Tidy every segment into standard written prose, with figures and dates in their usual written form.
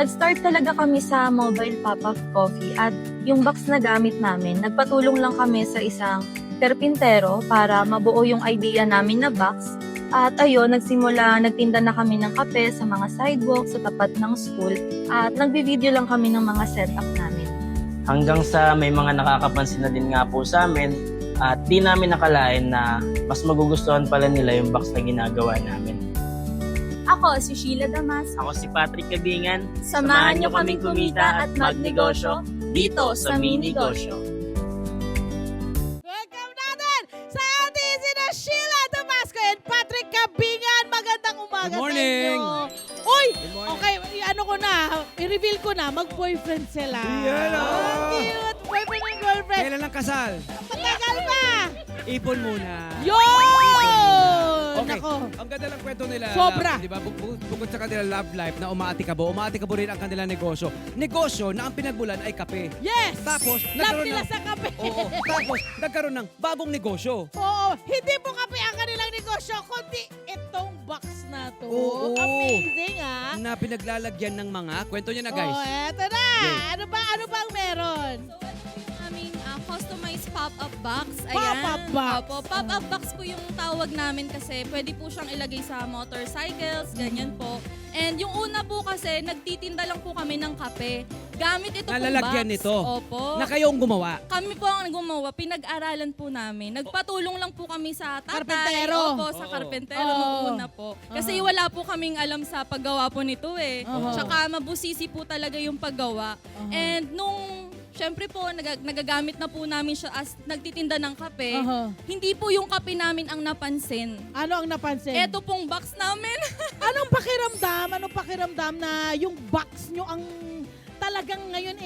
Nag-start talaga kami sa mobile pop-up coffee at yung box na gamit namin, nagpatulong lang kami sa isang karpintero para mabuo yung idea namin na box. At ayun, nagtinda na kami ng kape sa mga sidewalk sa tapat ng school at nagbi-video lang kami ng mga setup namin. Hanggang sa may mga nakakapansin na din nga po sa amin at di namin nakalain na mas magugustuhan pala nila yung box na ginagawa namin. Ako si Sheila Damas. Ako si Patrick Cabingan. Samahan niyo kaming kumita at magnegosyo dito sa Minegosyo. Welcome natin sa RTC na Sheila Damasco and Patrick Cabingan. Magandang umaga Good morning. sa inyo. Uy, okay, ano ko na, i-reveal ko na, mag-boyfriend sila. Yan, Cute, boyfriend and girlfriend. Kailan ang kasal? Matagal pa. Ipon muna. Yun! Okay, Nako. ang ganda ng kwento nila. Sobra. Di ba? Bukod sa kanila love life na umaatikabo rin ang kanilang negosyo. Negosyo na ang pinagbulan ay kape. Yes! Tapos, Love nagkaroon nila ng... sa kape. Oo, tapos nagkaroon ng bagong negosyo. Oo, hindi po kape ang kanilang negosyo, kundi itong box na to. Oo. Amazing, ah. Na pinaglalagyan ng mga... Kwento niya na, guys. Oh, eto na. Yes. Ano bang meron? So, ito po yung aming customized pop-up box. Pop-up box. Opo, pop-up box po yung tawag namin kasi pwede po siyang ilagay sa motorcycles, ganyan po. And yung una po kasi, nagtitinda lang po kami ng kape. Gamit ito pong box. Nalalagyan nito. Opo. Na kayo ang gumawa. Kami po ang gumawa, pinag-aralan po namin. Nagpatulong lang po kami sa tatay. Karpentero. Opo, sa Oo. karpentero Oo. nung una po. Kasi wala po kaming alam sa paggawa po nito eh. Oo. Tsaka mabusisi po talaga yung paggawa. And nung, syempre po, nagagamit na po namin siya as nagtitinda ng kape. Hindi po yung kape namin ang napansin. Ano ang napansin? Eto pong box namin. Anong pakiramdam? Anong pakiramdam na yung box nyo ang talagang ngayon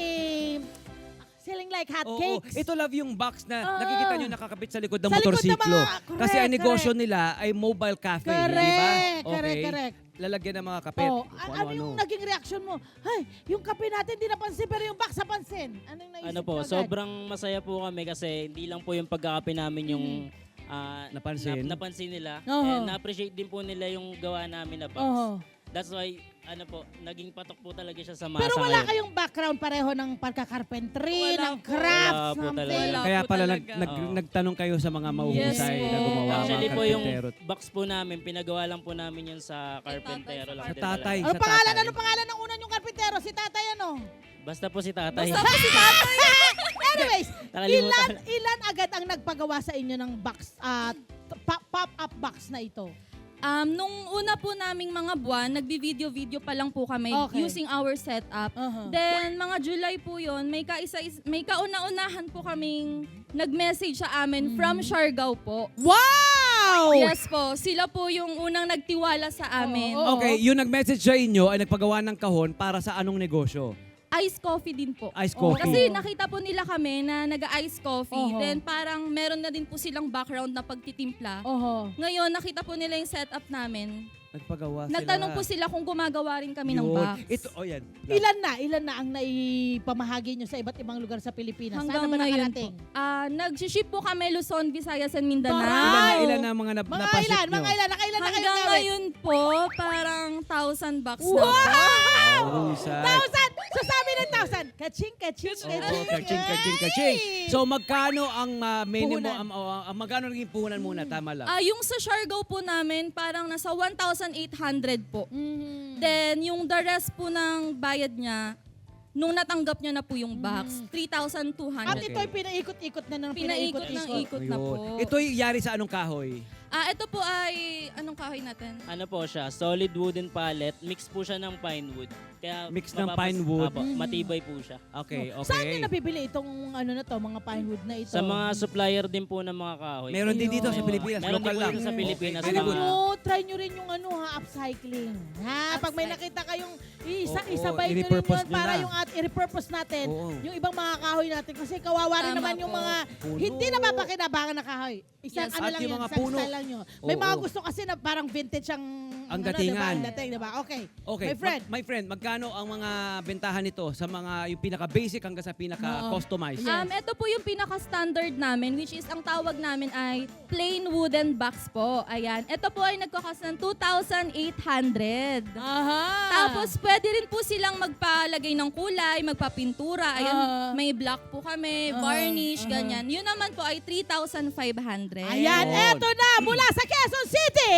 selling like Oo, hotcakes? ito love yung box na Oo. nakikita nyo nakakabit sa likod ng Sa likod ng motorsiklo. mga- Kasi ang correct, negosyo nila ay mobile cafe, di ba? Correct, correct. Lalagyan ng mga kape. Oh, kung ano yung naging reaction mo? Ay, yung kape natin di napansin pero yung box napansin. Anong naisip Ano po, mo agad? sobrang masaya po kami kasi hindi lang po yung pagkakape namin yung Napansin. napansin nila. Oo. And na-appreciate din po nila yung gawa namin na box. Oo. That's why, ano po, naging patok po talaga siya sa masa Pero wala ngayon. kayong background pareho ng pagka-carpentry, Wala ng po. crafts, Wala po something. talaga. Wala Kaya po pala talaga. Oo. nagtanong kayo sa mga mahuhusay Yes na po. gumawa. Actually mga po yung karpentero. box po namin, pinagawa lang po namin yun sa carpentero lang Sa din tatay. talaga. Ano Sa pangalan? tatay. Ano pangalan ng una yung carpentero? Si tatay ano? Basta po si tatay. Basta po si tatay. Anyways, Nakalimutan. ilan agad ang nagpagawa sa inyo ng box, pop-up box na ito? Nung una po naming mga buwan, nagbi-video-video pa lang po kami Okay. using our setup. Then, mga July po yon, may kauna-unahan po kaming nag-message sa amin from Siargao po. Wow! Yes po, sila po yung unang nagtiwala sa amin. Oo. Okay, yung nag-message sa inyo ay nagpagawa ng kahon para sa anong negosyo? Ice coffee din po. Ice Oo. coffee. Kasi nakita po nila kami na nag-ice coffee. Oo. Then parang meron na din po silang background na pagtitimpla. Oho. Ngayon, nakita po nila yung setup namin. Nagpagawa Nagtanong po sila kung gumagawa rin kami ng box. Ito, yan. Ilan na ang naipamahagi nyo sa iba't ibang lugar sa Pilipinas? Hanggang Saan naman ngayon nakarating? Nag-ship po kami Luzon, Visayas, and Mindanao. Taray! Ilan na mga Mga napaship ilan? nyo? Nakailan na kayo Hanggang gamit? ngayon po, parang 1,000 bucks na po. Wow! Husay. 1,000! So sabi ng 1,000, kaching, kaching, Oo, kaching. kaching. So magkano ang minimum, Puhunan. magkano naging puhunan muna? Tama lang. Yung sa Siargao po namin, parang nasa 1,800 po. Mhm. Then, yung the rest po ng bayad niya, nung natanggap niya na po yung box, 3,200. At ito'y pinaikot-ikot na ng Pinaikot ng ikot na po. Ito'y yari sa anong kahoy? Ito po ay, anong kahoy natin? Ano po siya, solid wooden pallet, mix po siya ng pine wood. Kaya Mix ng pine wood. Apo, matibay po siya. Okay, Saan nyo okay. nabibili itong ano na to, mga pine wood na ito? Sa mga supplier din po ng mga kahoy. Meron din dito sa Ayun. Pilipinas, Meron local din po lang. dito sa Pilipinas. Okay, very Alam good. nyo, try nyo rin yung upcycling. Pag may nakita kayong isabay nyo rin i-repurpose yun nyo para na. yung i-repurpose natin, Oo. yung ibang mga kahoy natin. Kasi kawawa rin Tama naman yung po. mga Puno. hindi na mapakinabangan na kahoy. Isang Yes. ano At lang yung yun, mga isang puno. style lang yun. May mga Oo. gusto kasi na parang vintage ang Ang ano, datingan. diba? Ang dating, diba? Okay. Okay, My friend. my friend, magkano ang mga bentahan nito sa mga yung pinaka-basic hanggang sa pinaka-customized? Yes. Ito po yung pinaka-standard namin, which is ang tawag namin ay plain wooden box po. Ayan. Ito po ay nagkakos ng 2,800. Aha. Tapos pwede rin po silang magpalagay ng kulay, magpapintura. Ayan, may black po kami, varnish, ganyan. Yun naman po ay 3,500. Ayan, eto na, mula sa Quezon City,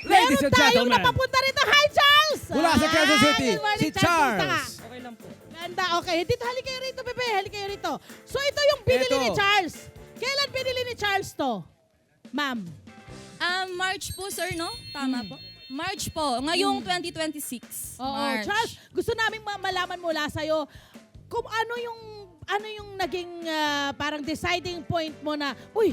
Ladies meron and tayong gentlemen. napapunta rito. Hi, Charles! Mula sa Quezon City, good morning, si Charles. Kumusta ka? Okay lang po. Ganda, okay. Dito, hali kayo rito, bebe. Hali kayo rito. So, ito yung binili Eto. ni Charles. Kailan binili ni Charles to? Ma'am. March po, sir, no? Tama po. March po, ngayong 2026. Oo, March. Charles, gusto naming malaman mula sa'yo kung ano yung naging parang deciding point mo na, uy,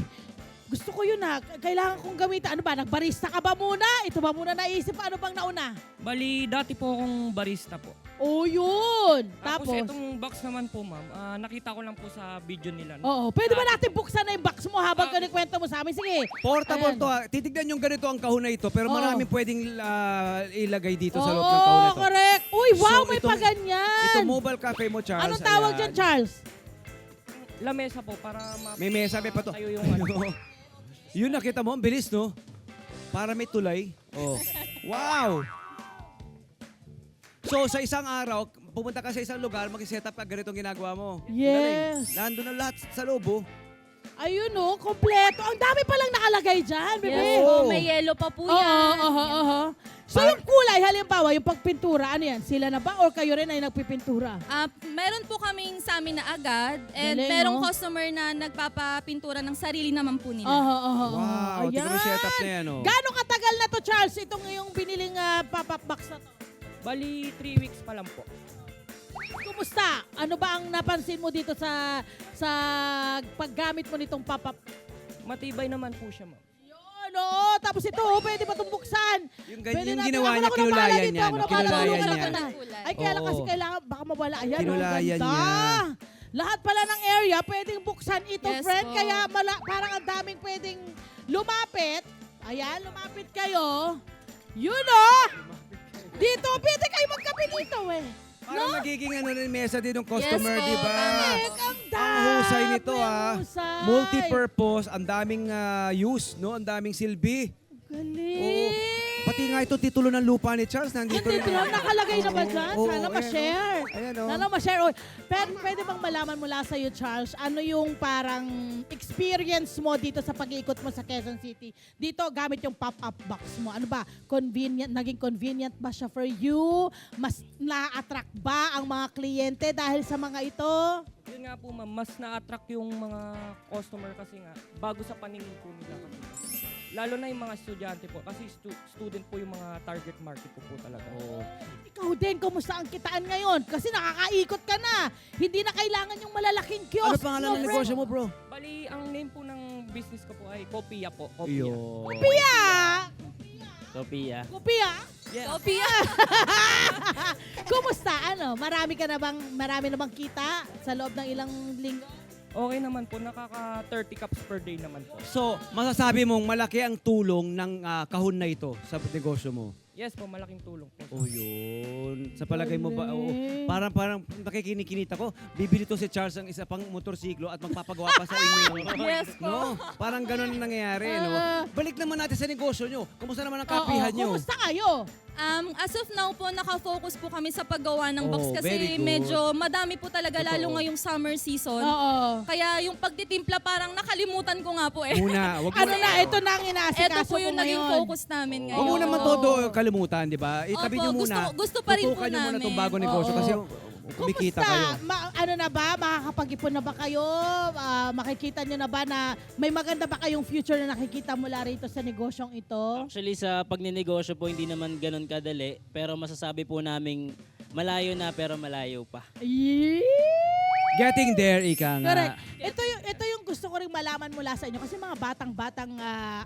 gusto ko yun ha, kailangan kong gamitin. Ano ba, nagbarista ka ba muna? Ito ba muna naisip? Ano bang nauna? Bali, dati po akong barista po. Oh, yun. Tapos Tapos, itong box naman po, ma'am, nakita ko lang po sa video nila. oo, pwede ba natin buksan na yung box mo habang kinikwento mo sa amin? Sige. Portable Ayan. to. Titignan yung ganito ang kahon na ito, pero Oo. maraming pwedeng ilagay dito sa loob ng kahon na Oo, ito. correct. Uy, wow, So, may itong- paganyan. Ito mobile cafe mo, Charles. Anong tawag ayan. dyan, Charles? Lamesa po para May mesa, may pato. tayo yung ano. Yun, nakita mo, ang bilis, no? Para may tulay. Oh. Wow! So, sa isang araw, pumunta ka sa isang lugar, mag-set up ka, ganito ang ginagawa mo. Yes. Galing. Nandun ang lahat sa loob, oh. Ayun oh, kompleto. Ang dami palang nakalagay dyan, bebe. Yes Oo. po, may yellow pa po Oo, yan. oo. So yung kulay, halimbawa, yung pagpintura, ano yan? Sila na ba or kayo rin ay nagpipintura? Meron po kaming sa amin na agad and Galing, merong no? customer na nagpapapintura ng sarili naman po nila. Wow, tingnan mo yung setup na yan, oh. Gano'ng katagal na to, Charles, itong yung biniling pop-up box na to? Bali, 3 weeks pa lang po. Kumusta? Ano ba ang napansin mo dito sa paggamit mo nitong pop-up? Matibay naman po siya, ma'am. Yun, oo. Tapos ito, pwede ba itong buksan? Yung, Pwede yung natin- ginawa ako niya, na bahala kinulayan dito, niya. ako No? na bahala Kinulayan dito. niya. Kulay. Ay, kaya lang Oo. kasi kailangan, baka mawala. Ayan, Kinulayan ganda. niya. Lahat pala ng area, pwedeng buksan ito, Yes friend. po. Kaya parang ang daming pwedeng lumapit. Ayan, lumapit kayo. Yun, oh! Dito, pwede kayo magkape dito, eh. Parang magiging ano rin mesa din ng customer, Yes po, di ba? tama. Ang Ang husay nito, ang husay. Multi-purpose, ang daming use, no? Ang daming silbi. Galing. Pati nga ito titulo ng lupa ni Charles nandito Dito lang nakalagay na ba dyan? Oo, Sana ayan, ma-share. Ayan, oh. Sana ma-share. Oh, pwede bang malaman mula sa iyo, Charles, ano yung parang experience mo dito sa pag-iikot mo sa Quezon City? Dito, gamit yung pop-up box mo. Ano ba? Convenient, naging convenient ba siya for you? Mas na-attract ba ang mga kliyente dahil sa mga ito? Yun nga po, ma'am, mas na-attract yung mga customer kasi nga, bago sa paningin po nila kami. Lalo na yung mga estudyante po, kasi student po yung mga target market ko po talaga. Ikaw din, kumusta ang kitaan ngayon? Kasi nakakaikot ka na. Hindi na kailangan yung malalaking Ano kiosk. pangalan no, ng friend? negosyo mo, bro? Bali, ang name po ng business ko po ay Kopia po. Kopia. Iyo. Kopia! Sophia. Kopia! Yeah. Sophia! Kumusta? Ano? Marami na bang kita sa loob ng ilang linggo? Okay naman po, nakaka 30 cups per day naman po. So, masasabi mong malaki ang tulong ng kahon na ito sa negosyo mo? Yes po, malaking tulong po. Oh, yun. Sa palagay mo ba? Oo. Galing. Parang nakikinikinita ko, bibili to si Charles ang isa pang motorsiklo at magpapagawa pa sa inyo. Yes po. No? Parang ganun ang nangyayari, no? Balik naman natin sa negosyo nyo. Kumusta naman ang Oo, kapihan nyo? kumusta kayo? As of now po, nakafocus po kami sa paggawa ng box Oh, very kasi good. medyo madami po talaga Totoo. lalo ngayong summer season. Oo. Kaya yung pagtitimpla parang nakalimutan ko nga po eh. Muna, wag mo Ano na, ito na ang Ito inaasikaso po yung ko naging ngayon. focus namin ngayon. Huwag mo naman Oo. todo kalimutan, di ba? Itabi Opo, nyo muna. gusto pa rin po Tutukan nyo muna namin. itong bago negosyo Oo. kasi kumikita kayo. Ano na ba? Makakapag-ipon na ba kayo? Makikita nyo na ba na may maganda ba kayong future na nakikita mula rito sa negosyong ito? Actually, sa pagninegosyo po, hindi naman ganun kadali. Pero masasabi po naming malayo na pero malayo pa. Getting there, ika nga. Correct. Ito yung gusto ko rin malaman mula sa inyo kasi mga batang-batang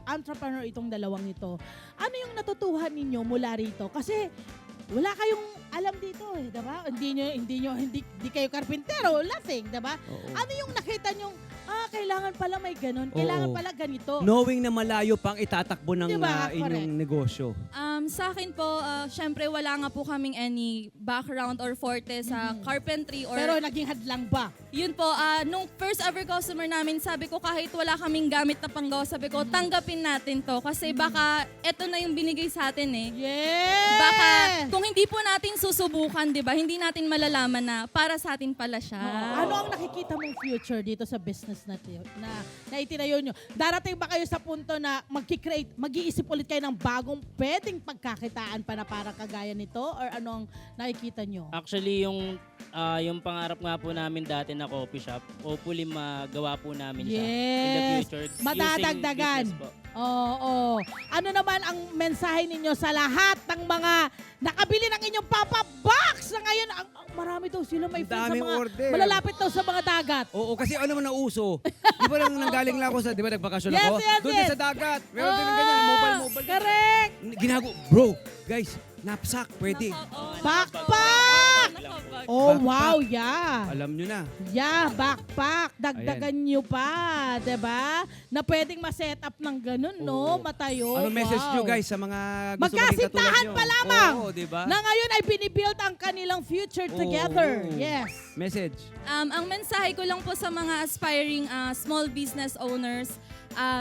entrepreneur itong dalawang ito. Ano yung natutuhan ninyo mula rito? Kasi wala kayong alam dito eh, diba? Hindi kayo karpintero, lasing, diba? Oo. Ano yung nakita nyo, kailangan pala may ganun, kailangan Oo. pala ganito. Knowing na malayo pang itatakbo ng Diba? inyong negosyo. Sa akin po, syempre wala nga po kaming any background or forte sa carpentry or Pero naging hadlang ba? yun po, nung first ever customer namin, sabi ko kahit wala kaming gamit na panggawa, sabi ko tanggapin natin to kasi baka eto na yung binigay sa atin eh. Yes! Baka kung hindi po natin susubukan, 'di ba? Hindi natin malalaman na para sa atin pala siya. Ano ang nakikita mong future dito sa business na itinayo nyo? Darating ba kayo sa punto na mag-iisip ulit kayo ng bagong pwedeng pagkakitaan pa na parang kagaya nito? Or ano ang nakikita nyo? Actually, yung pangarap nga po namin dati na coffee shop, hopefully magawa po namin siya in the Yes. future. using Madadagdagan. business po. Oo. Ano naman ang mensahe ninyo sa lahat ng mga nakabili ng inyong pop-up box na ngayon? Marami daw sila may Ang friends sa daming mga order. malalapit daw sa mga dagat. Oo, kasi ano man nauso. Di ba nang nanggaling lang ako sa, di ba nagbakasyon Yes, ako? yes, Doon yes. din sa dagat. Meron din ng ganyan, mobile. Correct. Bro, guys, knapsack, pwede. Backpack! Nakabag. Oh, Backpack. wow, yeah. Alam nyo na. Yeah, backpack. Dagdagan nyo pa, 'di ba? Na pwedeng ma-set up ng ganun, no? Oo. Matayo. Ano message Wow. nyo guys sa mga gusto maging katulad Magkasintahan nyo? pa lamang. Oo, di ba? Na ngayon ay binibuild ang kanilang future together. Oo. Yes. Message. Ang mensahe ko lang po sa mga aspiring small business owners,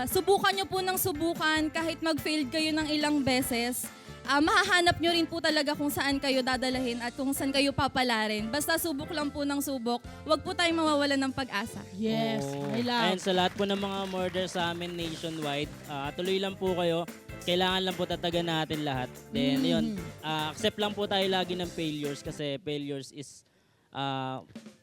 subukan nyo po ng subukan kahit mag-fail kayo ng ilang beses. Mahahanap nyo rin po talaga kung saan kayo dadalahin at kung saan kayo papalarin. Basta subok lang po ng subok, huwag po tayong mawawalan ng pag-asa. Yes. Oo. I love. And sa lahat po ng mga order sa amin nationwide, tuloy lang po kayo. Kailangan lang po tatagan natin lahat. Then, yun, accept lang po tayo lagi ng failures kasi failures is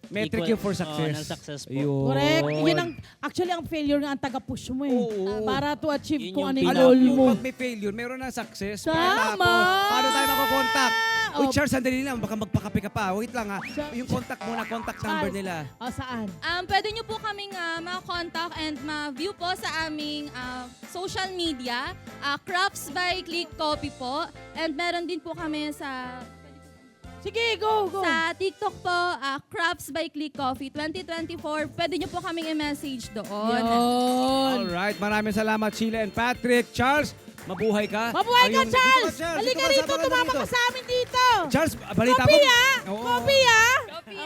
Metric equal- yun for success. ng success po. Ayun. Correct. Yun ang, actually, ang failure nga ang taga-push mo eh. Oo. Para to achieve Yun kung yung ano yung Alam goal nyo, mo. pag may failure, meron na success. Tama! Pagkatapos, paano tayo makokontakt? Uy, Oh. Charles, sandali lang. Baka magpakape ka pa. Wait lang ha. Yung contact muna, contact number Charles. nila. O, saan? Pwede nyo po kaming ma-contact and ma-view po sa aming social media, Crafts by Click Coffee po. And meron din po kami sa Sige, go. Sa TikTok po, Crafts by Click Coffee 2024. Pwede nyo po kaming i-message doon. Yun. Alright, maraming salamat Sheila and Patrick. Charles, mabuhay ka. Mabuhay ka, Ayun, Charles! dito ka, Halika Dito rito, ka, tumama dito. ka sa amin dito! Charles, balita ko. Kopi ah! Oo. Kopi ah!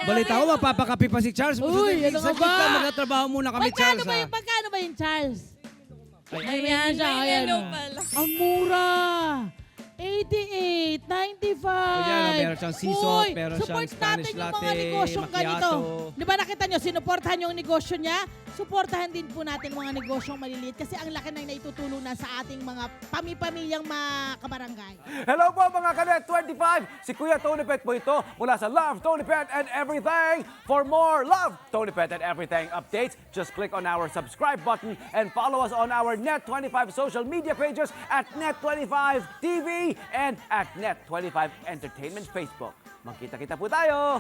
Balita ko, mapapakapi pa si Charles. Uy, ano ka ba? Magtatrabaho muna kami, Magkano Charles. ba yung, magkano ba yung Charles? Ay, Ayan siya, may ayan. yellow oh. pala. Ang mura! 88, 95. Ayan, meron siyang sea salt, Uy, meron siyang support Spanish natin yung mga latte, negosyong ganito. macchiato. Di ba nakita nyo, sinuportahan yung negosyo niya? Suportahan din po natin mga negosyong maliliit kasi ang laki na naitutulong na sa ating mga pamipamilyang mga kabarangay. Hello po mga Kanet 25! Si Kuya Tony Pet po ito mula sa Love, Tony Pet and Everything. For more Love, Tony Pet and Everything updates, just click on our subscribe button and follow us on our Net25 social media pages at Net25 TV and at Net25 Entertainment Facebook. Magkita-kita po tayo!